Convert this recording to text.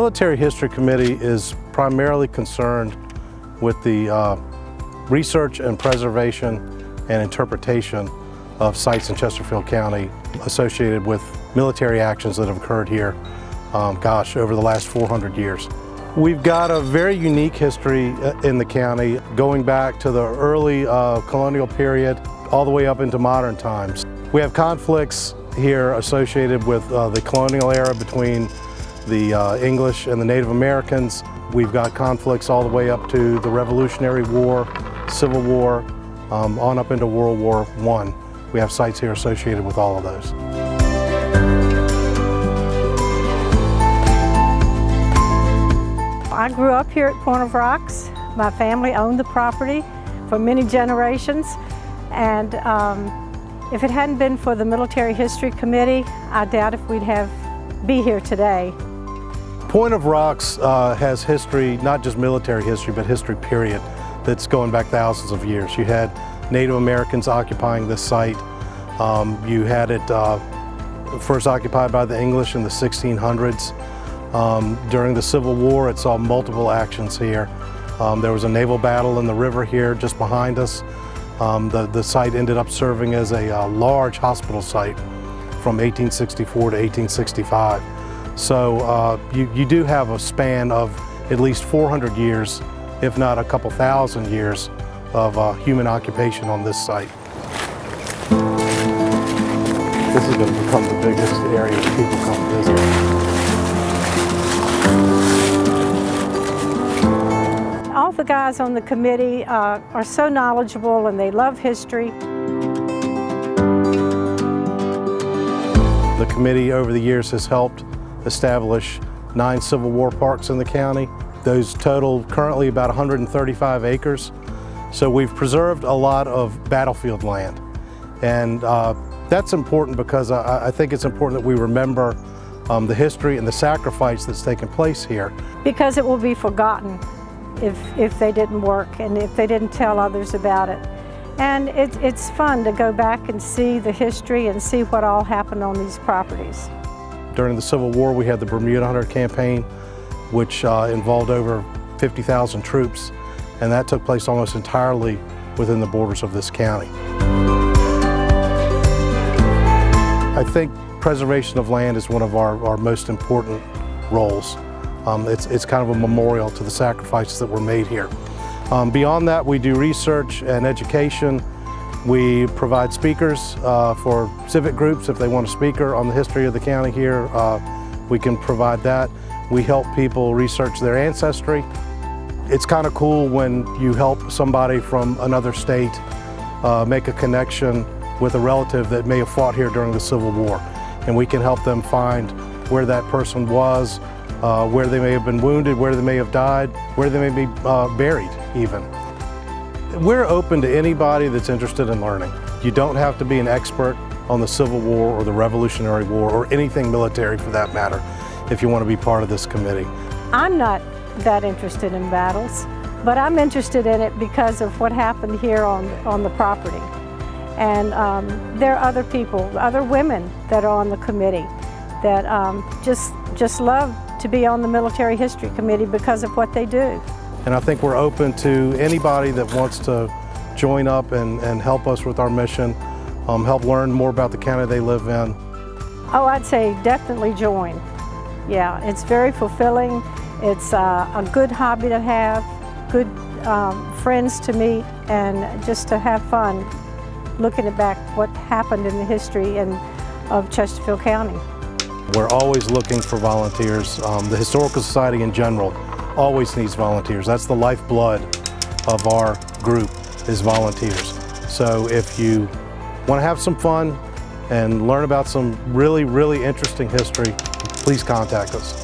Military History Committee is primarily concerned with the research and preservation and interpretation of sites in Chesterfield County associated with military actions that have occurred here, over the last 400 years. We've got a very unique history in the county, going back to the early colonial period all the way up into modern times. We have conflicts here associated with the colonial era between the English and the Native Americans. We've got conflicts all the way up to the Revolutionary War, Civil War, on up into World War I. We have sites here associated with all of those. I grew up here at Point of Rocks. My family owned the property for many generations, and if it hadn't been for the Military History Committee, I doubt if we'd be here today. Point of Rocks has history, not just military history, but history period, that's going back thousands of years. You had Native Americans occupying this site. You had it first occupied by the English in the 1600s. During the Civil War, it saw multiple actions here. There was a naval battle in the river here just behind us. The site ended up serving as a large hospital site from 1864 to 1865. So you do have a span of at least 400 years, if not a couple thousand years, of human occupation on this site. This is going to become the biggest area that people come visit. All the guys on the committee are so knowledgeable, and they love history. The committee over the years has helped establish 9 Civil War parks in the county. Those total currently about 135 acres. So we've preserved a lot of battlefield land. And that's important because I think it's important that we remember the history and the sacrifice that's taken place here. Because it will be forgotten if they didn't work and if they didn't tell others about it. And it's fun to go back and see the history and see what all happened on these properties. During the Civil War, we had the Bermuda Hunter Campaign, which involved over 50,000 troops, and that took place almost entirely within the borders of this county. I think preservation of land is one of our most important roles. It's kind of a memorial to the sacrifices that were made here. Beyond that, we do research and education. We provide speakers for civic groups. If they want a speaker on the history of the county here, we can provide that. We help people research their ancestry. It's kind of cool when you help somebody from another state make a connection with a relative that may have fought here during the Civil War. And we can help them find where that person was, where they may have been wounded, where they may have died, where they may be buried even. We're open to anybody that's interested in learning. You don't have to be an expert on the Civil War or the Revolutionary War or anything military for that matter if you want to be part of this committee. I'm not that interested in battles, but I'm interested in it because of what happened here on the property. And there are other people, other women that are on the committee that just love to be on the Military History Committee because of what they do. And I think we're open to anybody that wants to join up and help us with our mission, help learn more about the county they live in. Oh, I'd say definitely join. Yeah, it's very fulfilling. It's a good hobby to have, good friends to meet, and just to have fun looking back what happened in the history of Chesterfield County. We're always looking for volunteers. The Historical Society in general always needs volunteers. That's the lifeblood of our group, is volunteers. So if you want to have some fun and learn about some really, really interesting history, please contact us.